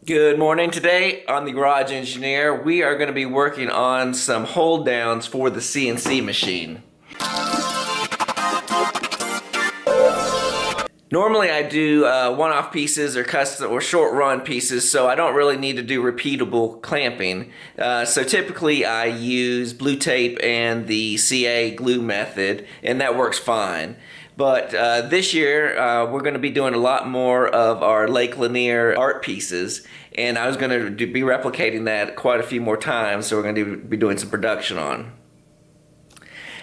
Good morning. Today on the Garage Engineer, we are going to be working on some hold downs for the CNC machine. Normally I do one-off pieces or custom or short run pieces, so I don't really need to do repeatable clamping. So typically I use blue tape and the CA glue method, and that works fine. But this year we're going to be doing a lot more of our Lake Lanier art pieces, and I was going to be replicating that quite a few more times, so we're going to be doing some production on.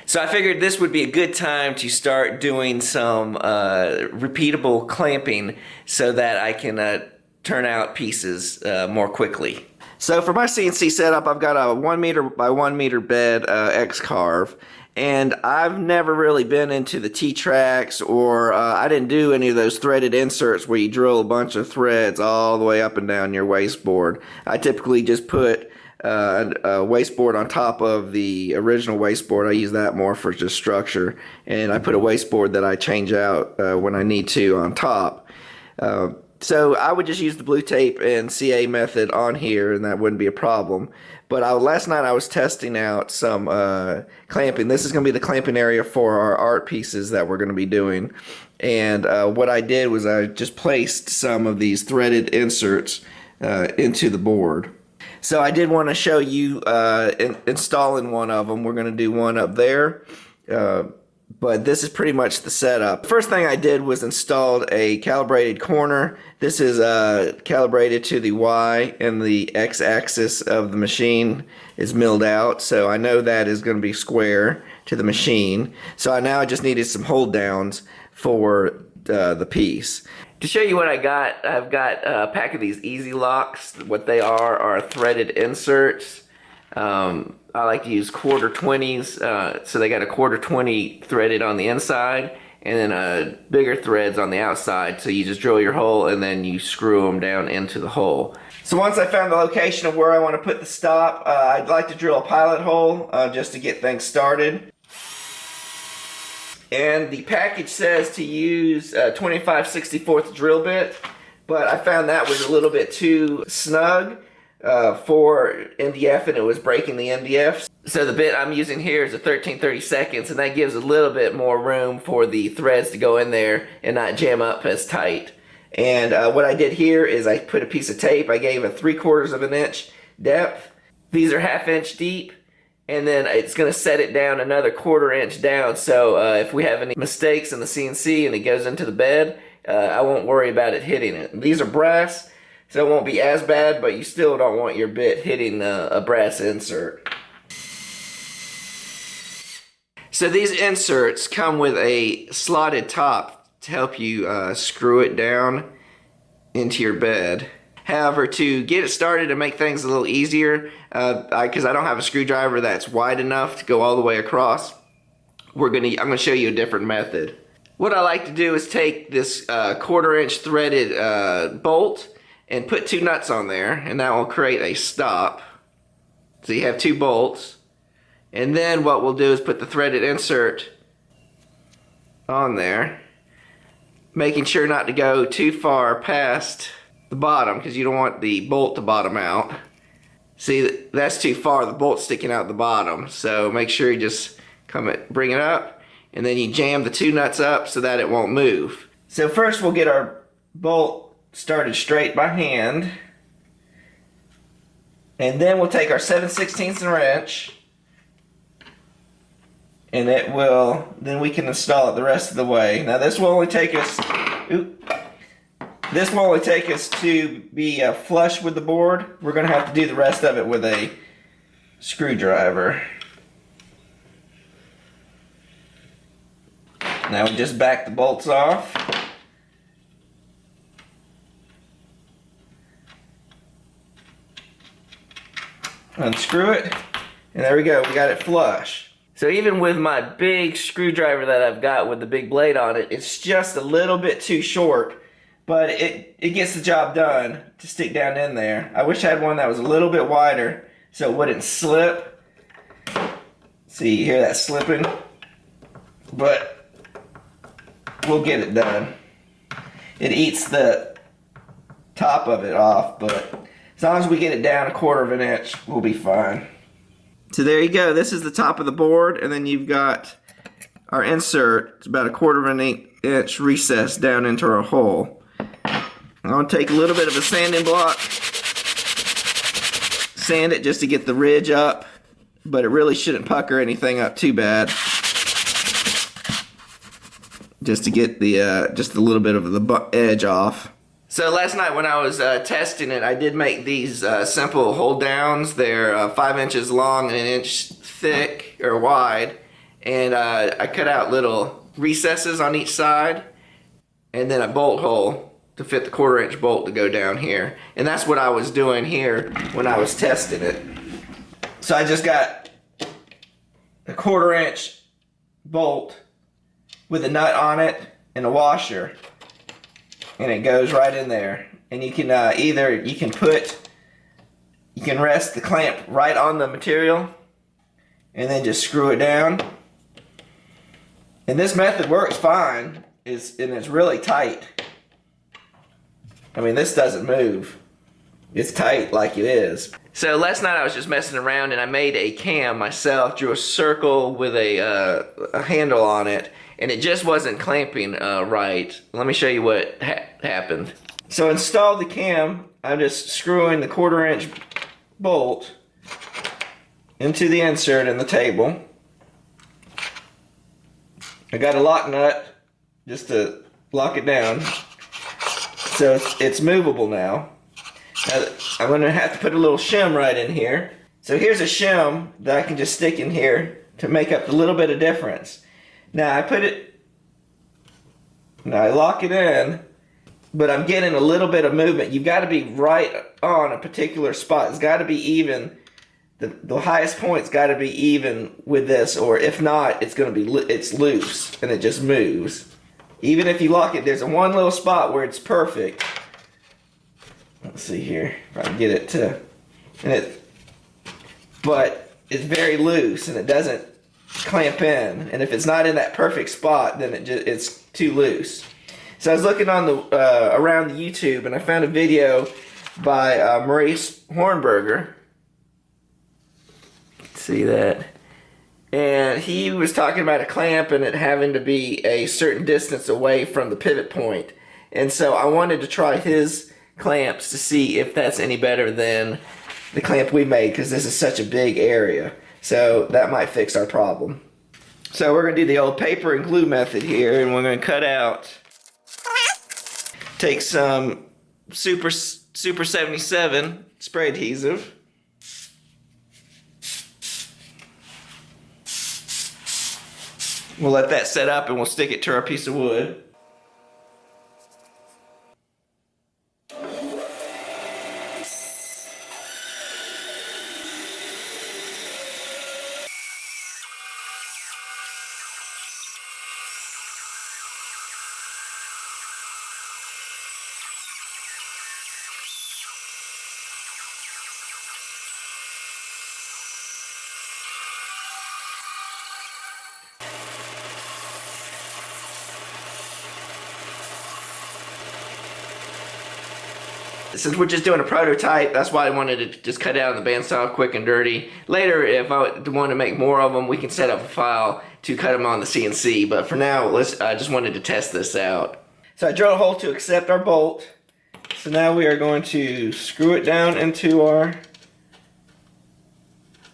So I figured this would be a good time to start doing some repeatable clamping so that I can turn out pieces more quickly. So for my CNC setup, I've got a 1 meter by 1 meter bed X-carve, and I've never really been into the T-tracks, or I didn't do any of those threaded inserts where you drill a bunch of threads all the way up and down your wasteboard. I typically just put a wasteboard on top of the original wasteboard. I use that more for just structure, and I put a wasteboard that I change out when I need to on top. So I would just use the blue tape and CA method on here, and that wouldn't be a problem. But last night I was testing out some clamping. This is going to be the clamping area for our art pieces that we're going to be doing. And what I did was I just placed some of these threaded inserts into the board. So I did want to show you installing one of them. We're going to do one up there. But this is pretty much the setup. The first thing I did was installed a calibrated corner. This is calibrated to the Y, and the X axis of the machine is milled out, so I know that is going to be square to the machine. So I just needed some hold downs for the piece. To show you what I've got a pack of these Easy Locks. What they are threaded inserts. I like to use 1/4-20s, so they got a 1/4-20 threaded on the inside, and then bigger threads on the outside, so you just drill your hole and then you screw them down into the hole. So once I found the location of where I want to put the stop, I'd like to drill a pilot hole just to get things started. And the package says to use 25/64 drill bit, but I found that was a little bit too snug for MDF, and it was breaking the MDF. So the bit I'm using here is a 13/32, and that gives a little bit more room for the threads to go in there and not jam up as tight. And what I did here is I put a piece of tape. I gave a 3/4 of an inch depth. These are 1/2 inch deep, and then it's going to set it down another 1/4 inch down, so if we have any mistakes in the CNC and it goes into the bed, I won't worry about it hitting it. These are brass, so it won't be as bad, but you still don't want your bit hitting a brass insert. So these inserts come with a slotted top to help you screw it down into your bed. However, to get it started and make things a little easier, because I don't have a screwdriver that's wide enough to go all the way across, I'm going to show you a different method. What I like to do is take this 1/4 inch threaded bolt and put 2 nuts on there, and that will create a stop. So you have 2 bolts, and then what we'll do is put the threaded insert on there, making sure not to go too far past the bottom, because you don't want the bolt to bottom out. See, that's too far, the bolt's sticking out the bottom, so make sure you just bring it up, and then you jam the 2 nuts up so that it won't move. So first we'll get our bolt started straight by hand, and then we'll take our 7/16 wrench, and then we can install it the rest of the way. Now this will only take us to be flush with the board. We're going to have to do the rest of it with a screwdriver. Now we just back the bolts off. Unscrew it, and there we go, we got it flush. So even with my big screwdriver that I've got with the big blade on it, it's just a little bit too short, but it gets the job done to stick down in there. I wish I had one that was a little bit wider so it wouldn't slip. See, you hear that slipping? But we'll get it done. It eats the top of it off, but as long as we get it down 1/4 of an inch, we'll be fine. So there you go. This is the top of the board, and then you've got our insert. It's about 1/4 of an inch recess down into our hole. I'm going to take a little bit of a sanding block, sand it just to get the ridge up, but it really shouldn't pucker anything up too bad. Just to get the just a little bit of the edge off. So last night when I was testing it, I did make these simple hold downs. They're 5 inches long and 1 inch thick or wide, and I cut out little recesses on each side, and then a bolt hole to fit the 1/4 inch bolt to go down here. And that's what I was doing here when I was testing it. So I just got a 1/4 inch bolt with a nut on it and a washer, and it goes right in there. And you can you can rest the clamp right on the material and then just screw it down. And this method works fine, and it's really tight. I mean, this doesn't move. It's tight like it is. So last night I was just messing around and I made a cam myself, drew a circle with a handle on it, and it just wasn't clamping right. Let me show you what happened. So install the cam. I'm just screwing the 1/4 inch bolt into the insert in the table. I got a lock nut just to lock it down. So it's movable now. I'm going to have to put a little shim right in here. So here's a shim that I can just stick in here to make up a little bit of difference. Now I lock it in, but I'm getting a little bit of movement. You've got to be right on a particular spot. It's got to be even. The highest point's got to be even with this, or if not, it's loose and it just moves. Even if you lock it, there's one little spot where it's perfect. Let's see here if I can get it to, but it's very loose and it doesn't clamp in. And if it's not in that perfect spot, then it's too loose. So I was looking on around the YouTube, and I found a video by Marius Hornberger. See that? And he was talking about a clamp and it having to be a certain distance away from the pivot point. And so I wanted to try his clamps to see if that's any better than the clamp we made, because this is such a big area. So that might fix our problem. So we're going to do the old paper and glue method here, and we're going to cut out, take some Super 77 spray adhesive. We'll let that set up and we'll stick it to our piece of wood. Since we're just doing a prototype, that's why I wanted to just cut out in the bandsaw quick and dirty. Later, if I want to make more of them, we can set up a file to cut them on the CNC. But for now, I just wanted to test this out. So I drilled a hole to accept our bolt. So now we are going to screw it down into our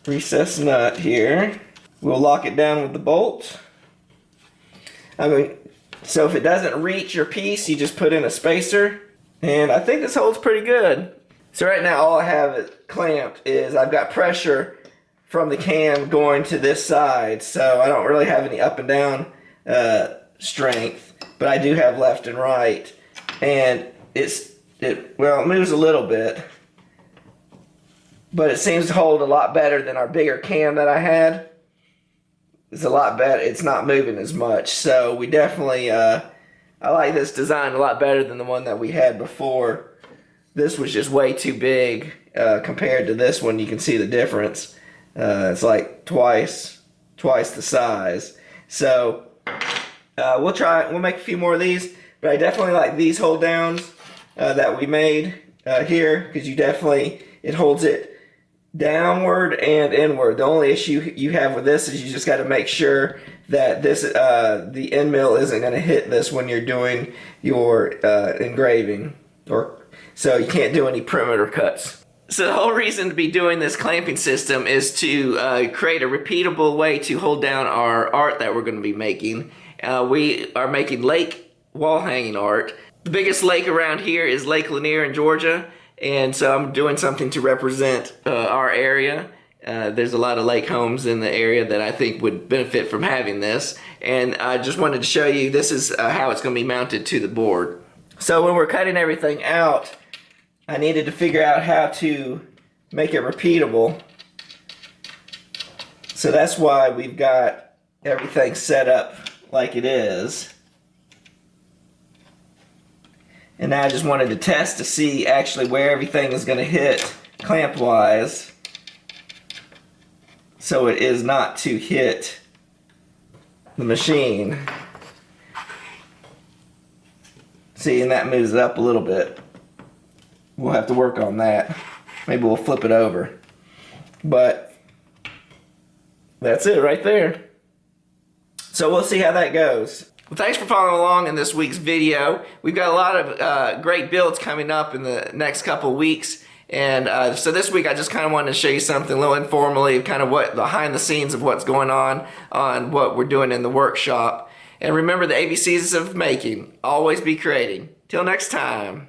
recessed nut here. We'll lock it down with the bolt. So if it doesn't reach your piece, you just put in a spacer. And I think this holds pretty good. So right now all I have it clamped is I've got pressure from the cam going to this side. So I don't really have any up and down strength. But I do have left and right. And it moves a little bit. But it seems to hold a lot better than our bigger cam that I had. It's a lot better. It's not moving as much. So we definitely... I like this design a lot better than the one that we had before. This was just way too big compared to this one. You can see the difference. It's like twice the size. So we'll make a few more of these, but I definitely like these hold downs that we made. here, because it holds it downward and inward. The only issue you have with this is you just got to make sure that the end mill isn't going to hit this when you're doing your engraving, so you can't do any perimeter cuts. So the whole reason to be doing this clamping system is to create a repeatable way to hold down our art that we're going to be making. We are making lake wall hanging art. The biggest lake around here is Lake Lanier in Georgia. And so I'm doing something to represent our area. There's a lot of lake homes in the area that I think would benefit from having this. And I just wanted to show you this is how it's going to be mounted to the board. So when we're cutting everything out, I needed to figure out how to make it repeatable. So that's why we've got everything set up like it is. And now I just wanted to test to see actually where everything is going to hit clamp wise, so it is not to hit the machine. See, and that moves it up a little bit. We'll have to work on that. Maybe we'll flip it over. But that's it right there. So we'll see how that goes. Well, thanks for following along in this week's video. We've got a lot of great builds coming up in the next couple of weeks. And so this week I just kind of wanted to show you something a little informally, kind of what behind the scenes of what's going on what we're doing in the workshop. And remember the ABCs of making. Always be creating. Till next time.